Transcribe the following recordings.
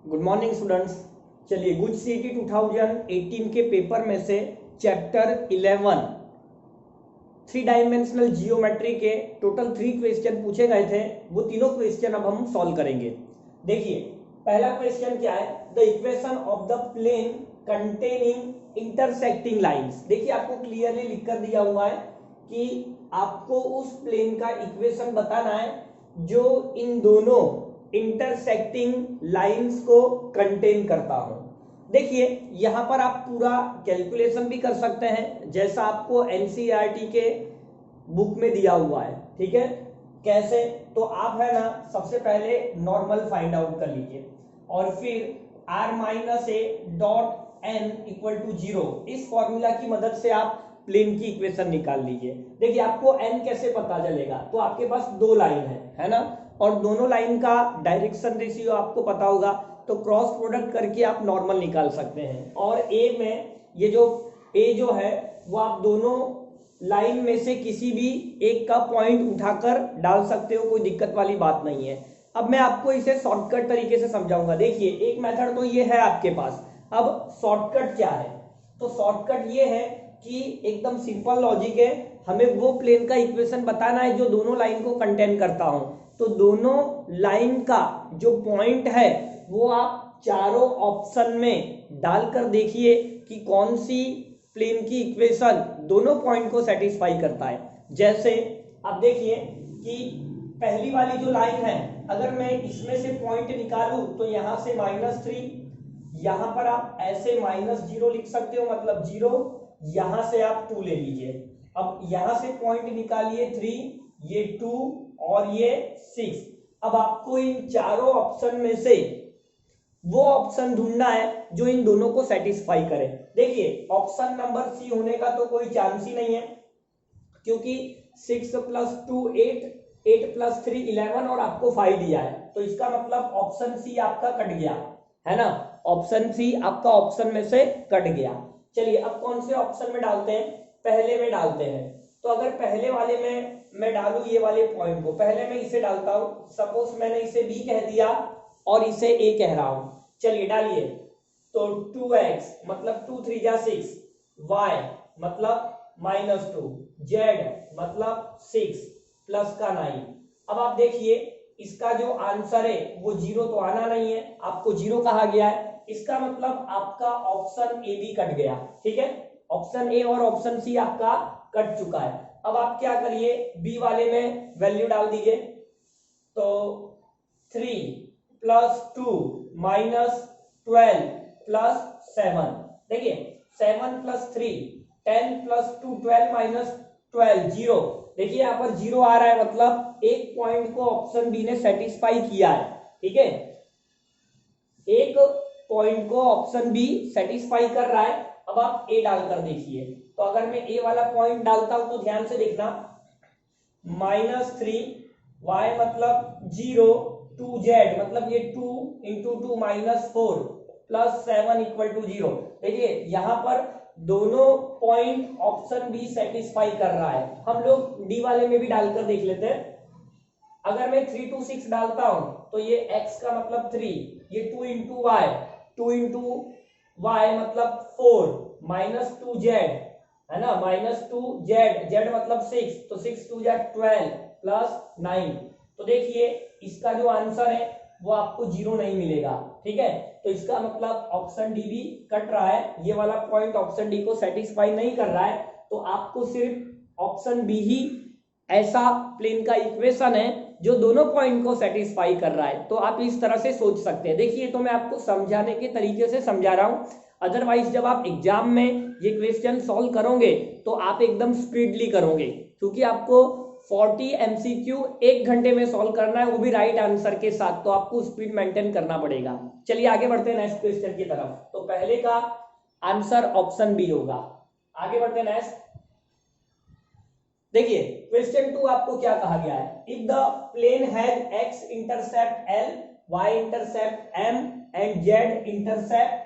Good morning students. चलिए good CET 2018 के paper में से चैप्टर 11 थ्री डायमेंशनल जियोमेट्री के टोटल 3 क्वेश्चन पूछे गए थे। वो तीनों क्वेश्चन अब हम सॉल्व करेंगे। देखिए पहला क्वेश्चन क्या है, the equation of the plane containing intersecting lines. देखिए आपको क्लियरली लिख कर दिया हुआ है कि आपको उस प्लेन का इक्वेशन बताना है जो इन दोनों इंटरसेक्टिंग लाइंस को कंटेन करता हो। देखिए यहां पर आप पूरा कैलकुलेशन भी कर सकते हैं जैसा आपको एनसीईआरटी के बुक में दिया हुआ है। ठीक है, कैसे? तो आप है ना सबसे पहले नॉर्मल फाइंड आउट कर लीजिए और फिर r minus A dot N equal to 0 इस फॉर्मूला की मदद से आप प्लेन की इक्वेशन निकाल लीजिए। देखिए आपको n कैसे पता चलेगा, तो आपके पास दो लाइन है ना, और दोनों लाइन का डायरेक्शन रेशियो आपको पता होगा, तो क्रॉस प्रोडक्ट करके आप नॉर्मल निकाल सकते हैं। और ए में ये जो ए जो है वो आप दोनों लाइन में से किसी भी एक का पॉइंट उठाकर डाल सकते हो, कोई दिक्कत वाली बात नहीं है। अब मैं आपको इसे शॉर्टकट तरीके से समझाऊंगा। देखिए एक मेथड तो ये है आपके पास, अब शॉर्टकट क्या है? तो शॉर्टकट ये है कि एकदम सिंपल लॉजिक है, हमें वो प्लेन का इक्वेशन बताना है जो दोनों लाइन को कंटेन करता हो। तो दोनों लाइन का जो पॉइंट है वो आप चारों ऑप्शन में डालकर देखिए कि कौन सी प्लेन की इक्वेशन दोनों पॉइंट को सेटिस्फाई करता है। जैसे आप देखिए कि पहली वाली जो लाइन है, अगर मैं इसमें से पॉइंट निकालूं तो यहां से -3, यहां पर आप ऐसे -0 लिख सकते हो, मतलब 0, यहां से आप 2 ले लीजिए। अब यहां से पॉइंट निकालिए 3, ये 2 और ये 6। अब आपको इन चारों ऑप्शन में से वो ऑप्शन ढूंढना है जो इन दोनों को सेटिस्फाई करे। देखिए ऑप्शन नंबर सी होने का तो कोई चांस ही नहीं है, क्योंकि 6 + 2 8, 8 + 3 11 और आपको 5 दिया है, तो इसका मतलब ऑप्शन सी आपका कट गया है ना। ऑप्शन सी आपका ऑप्शन में से कट गया। चलिए अब कौन से ऑप्शन में डालते हैं? पहले में डालते हैं। तो अगर पहले वाले में मैं डालू ये वाले पॉइंट को, पहले मैं इसे डालता हूं, सपोज मैंने इसे बी कह दिया और इसे ए कह रहा हूं। चलिए डालिए, तो 2x मतलब 2 3 जा 6, y मतलब -2, z मतलब 6 प्लस का 9। अब आप देखिए इसका जो आंसर है वो 0 तो आना नहीं है, आपको 0 कहा गया है, इसका मतलब आपका ऑप्शन ए भी कट गया। ठीक है, ऑप्शन ए और ऑप्शन सी आपका कट चुका है। अब आप क्या करिए, बी वाले में वैल्यू डाल दीजिए, तो 3 + 2 -12 + 7। देखिए 7 + 3 10 + 2 12 -12 0। देखिए यहाँ पर 0 आ रहा है, मतलब एक पॉइंट को ऑप्शन बी ने सेटिस्फाई किया है। ठीक है, एक पॉइंट को ऑप्शन बी सेटिस्फाई कर रहा है। अब आप ए डालकर देखिए, तो अगर मैं ए वाला पॉइंट डालता हूं तो ध्यान से देखना, -3 y मतलब 0, 2z मतलब ये 2 × 2 -4 + 7 = 0। देखिए यहां पर दोनों पॉइंट ऑप्शन बी सेटिस्फाई कर रहा है। हम लोग डी वाले में भी डालकर देख लेते हैं। अगर मैं 3 2 6 डालता हूं तो ये x का मतलब 3, ये 2 × y, 2 × y मतलब 4 -2z है ना, -2z, z मतलब 6, तो 6 2 12 + 9। तो देखिए इसका जो आंसर है वो आपको 0 नहीं मिलेगा। ठीक है, तो इसका मतलब ऑप्शन डी भी कट रहा है, ये वाला पॉइंट ऑप्शन डी को सेटिस्फाई नहीं कर रहा है। तो आपको सिर्फ ऑप्शन बी ही ऐसा प्लेन का इक्वेशन है जो दोनों पॉइंट को सेटिस्फाई कर रहा है। तो आप इस तरह से सोच सकते हैं। देखिए तो मैं आपको समझाने के तरीके से समझा रहा हूं, अदरवाइज जब आप एग्जाम में ये क्वेश्चन सॉल्व करोगे तो आप एकदम स्पीडली करोगे, क्योंकि आपको 40 MCQ 1 घंटे में सॉल्व करना है, वो भी राइट आंसर के साथ, तो आपको स्पीड मेंटेन करना पड़ेगा। चलिए आगे बढ़ते हैं नेक्स्ट क्वेश्चन की तरफ। तो पहले का आंसर ऑप्शन बी होगा। आगे बढ़ते हैं नेक्स्ट। देखिए क्वेश्चन 2 आपको क्या कहा गया है, if the plane has x intercept l, y intercept m and z intercept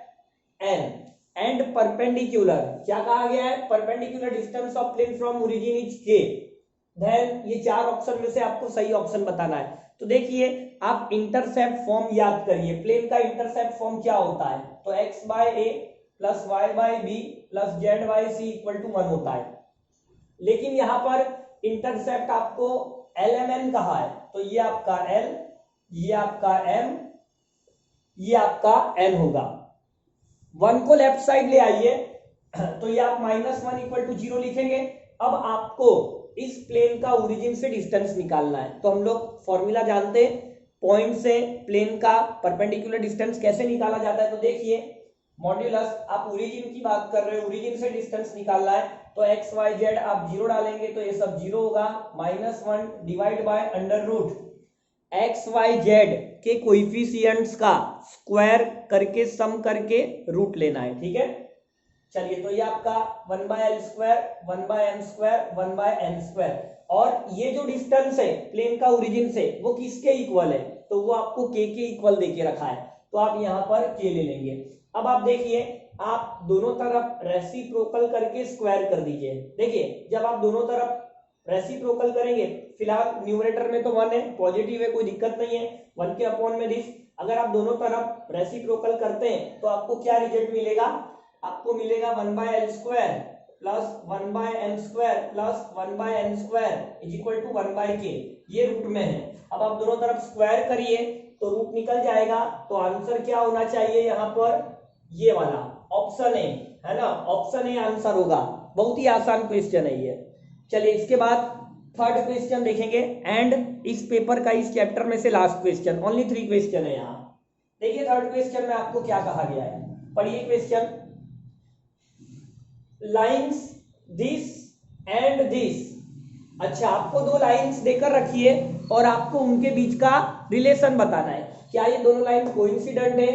n and perpendicular, क्या कहा गया है, perpendicular distance of plane from origin is k, then ये 4 ऑप्शन में से आपको सही ऑप्शन बताना है। तो देखिए आप इंटरसेप्ट फॉर्म याद करिए, प्लेन का इंटरसेप्ट फॉर्म क्या होता है, तो x by A plus Y by B plus Z by C equal to 1 होता है। लेकिन यहां पर इंटरसेप्ट आपको एल एम एन कहा है, तो ये आपका एल, ये आपका एम, ये आपका एन होगा। 1 को लेफ्ट साइड ले आइए तो ये आप -1 इक्वल टू 0 लिखेंगे। अब आपको इस प्लेन का ओरिजिन से डिस्टेंस निकालना है, तो हम लोग फॉर्मूला जानते हैं, पॉइंट से प्लेन का परपेंडिकुलर डिस्टेंस कैसे निकाला जाता है। तो देखिए मॉड्यूलस, आप ओरिजिन की बात कर रहे हो, ओरिजिन से डिस्टेंस निकालना है, तो एक्स वाई जेड आप 0 डालेंगे तो ये सब 0 होगा, -1 divide by under root X Y Z के कोइफिशिएंट्स का स्क्वायर करके सम करके रूट लेना है, ठीक है। चलिए तो ये आपका 1/l square 1/m square 1/n square, और ये जो डिस्टेंस है प्लेन का ओरिजिन से वो किसके इक्वल है, तो वो आपको k के इक्वल देके रखा है, तो आप यहां पर k ले लेंगे। अब आप देखिए आप दोनों तरफ रेसिप्रोकल करके स्क्वायर कर दीजिए। देखिए जब आप दोनों तरफ रेसिप्रोकल करेंगे, फिलहाल न्यूमरेटर में तो 1 है, पॉजिटिव है, कोई दिक्कत नहीं है, 1 के अपॉन में दिस। अगर आप दोनों तरफ रेसिप्रोकल करते हैं तो आपको क्या रिजल्ट मिलेगा, आपको मिलेगा 1/l square plus 1/m square plus 1/n square is equal to 1/k, ये रूट में है। अब आप दोनों तरफ स्क्वायर करिए तो रूट निकल जाएगा, तो आंसर क्या होना चाहिए यहाँ पर, ये वाला ऑप्शन ए, है ना, ऑप्शन ए आंसर होगा। बहुत ही आसान क्वेश्चन है ये। चलिए इसके बाद थर्ड क्वेश्चन देखेंगे, एंड इस पेपर का इस चैप्टर में से लास्ट क्वेश्चन, ओनली 3 क्वेश्चन है यहाँ। देखिए थर्ड क्वेश्चन में आपको क्या कहा गया है, पढ़िए question, lines this and this. अच्छा आपको 2 लाइंस देकर रखी है और आपको उनके बीच का रिलेशन बताना है, क्या ये दोनों लाइन कोइंसिडेंट है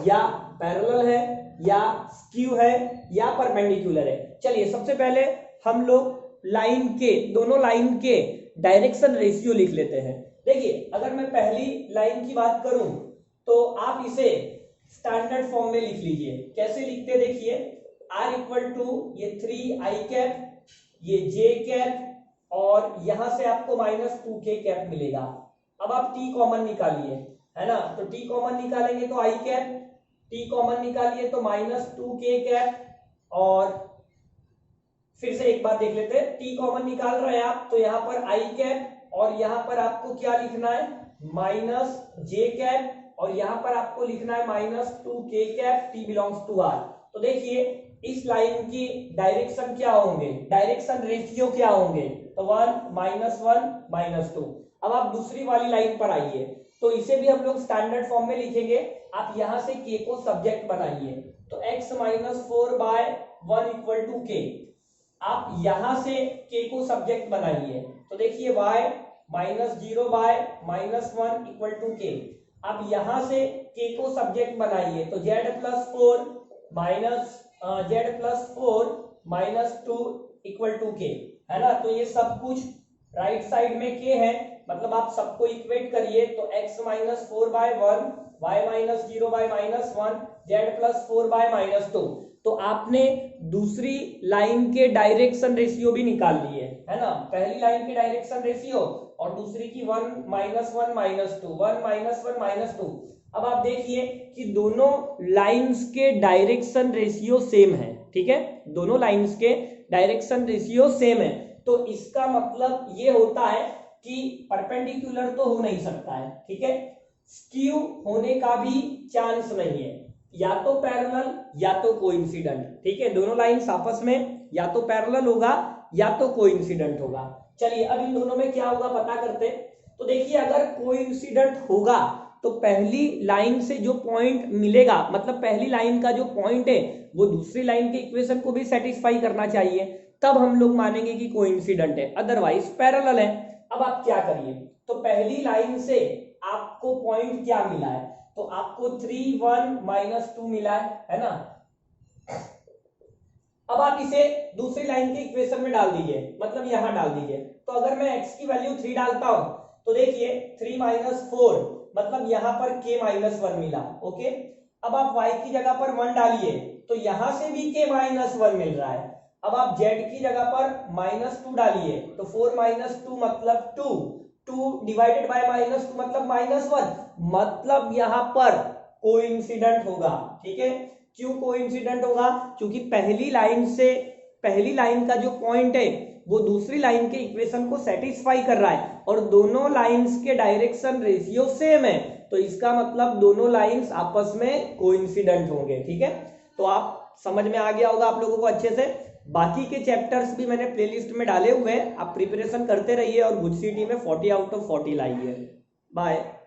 या पैरेलल है या स्क्यू है या परपेंडिकुलर है। चलिए सबसे पहले हम लोग लाइन के, दोनों लाइन के डायरेक्शन रेशियो लिख लेते हैं। देखिए अगर मैं पहली लाइन की बात करूं तो आप इसे स्टैंडर्ड फॉर्म में लिख लीजिए। कैसे लिखते देखिए, r इक्वल टू ये 3i कैप, ये j कैप, और यहां से आपको -2k कैप मिलेगा। अब आप t कॉमन निकालिए, है ना, तो t कॉमन निकालेंगे तो i कैप, t कॉमन निकालिए तो -2k कैप, और फिर से एक बार देख लेते हैं, t कॉमन निकाल रहे हैं आप तो यहाँ पर i कैप, और यहाँ पर आपको क्या लिखना है -j कैप, और यहाँ पर आपको लिखना है -2k cap, t belongs to r। तो देखिए इस लाइन की डायरेक्शन क्या होंगे, डायरेक्शन रेशियो क्या होंगे, तो 1 -1 -2। अब आप दूसरी वाली लाइन पर आइए, तो इसे भी हम लोग स्टैंडर्ड फॉर्म में लिखेंगे। आप यहां से k को सब्जेक्ट बनाइए, तो x -4/1 इक्वल टू k। आप यहां से k को सब्जेक्ट बनाइए, तो देखिए y -0/-1 इक्वल टू k। आप यहां से k को सब्जेक्ट बनाइए, तो z+4 -2 इक्वल टू k, है ना। तो ये सब कुछ राइट साइड में k है, मतलब आप सबको इक्वेट करिए, तो x -4/1 y -0/-1 z+4/-2। तो आपने दूसरी लाइन के डायरेक्शन रेशियो भी निकाल लिए, है ना, पहली लाइन के डायरेक्शन रेशियो और दूसरी की 1 -1 -2 1 -1 -2। अब आप देखिए कि दोनों लाइंस के डायरेक्शन रेशियो सेम है, ठीक है, दोनों लाइंस के डायरेक्शन रेशियो सेम है, तो इसका मतलब ये होता है कि परपेंडिकुलर तो हो नहीं सकता है, ठीक है, स्क्यू होने का भी चांस नहीं है, या तो पैरेलल या तो कोइंसिडेंट, ठीक है, दोनों लाइंस आपस में या तो पैरेलल होगा या तो कोइंसिडेंट होगा। चलिए अब इन दोनों में क्या होगा पता करते। तो देखिए अगर कोइंसिडेंट होगा तो पहली लाइन से जो पॉइंट मिलेगा, मतलब पहली लाइन का जो पॉइंट है वो दूसरी लाइन के इक्वेशन को भी सेटिस्फाई करना चाहिए, तब हम लोग मानेंगे कि कोइंसिडेंट है, अदरवाइज पैरेलल है। अब आप क्या करिए, तो पहली लाइन से आपको पॉइंट क्या मिला है, तो आपको 3 1 -2 मिला है ना। अब आप इसे दूसरी लाइन के इक्वेशन में डाल दीजिए, मतलब यहां डाल दीजिए। तो अगर मैं x की वैल्यू 3 डालता हूं तो देखिए 3 -4, मतलब यहां पर k -1 मिला, ओके। अब आप y की जगह पर 1 डालिए तो यहां से भी k -1 मिल रहा है, अब आप z की जगह पर -2 डालिए, तो 4 - 2 मतलब 2, 2 डिवाइडेड बाय -2 मतलब -1, मतलब यहां पर कोइंसिडेंट होगा। ठीक है, क्यों कोइंसिडेंट होगा? क्योंकि पहली लाइन का जो पॉइंट है वो दूसरी लाइन के इक्वेशन को सेटिस्फाई कर रहा है और दोनों लाइंस के डायरेक्शन रेशियो सेम है, तो इसका मतलब दोनों लाइंस आपस में कोइंसिडेंट होंगे। ठीक है, तो आप समझ में आ गया होगा आप लोगों को अच्छे से। बाकी के चैप्टर्स भी मैंने प्लेलिस्ट में डाले हुए हैं, आप प्रिपरेशन करते रहिए और गुड सिटी में 40 आउट ऑफ 40 लाइए। बाय।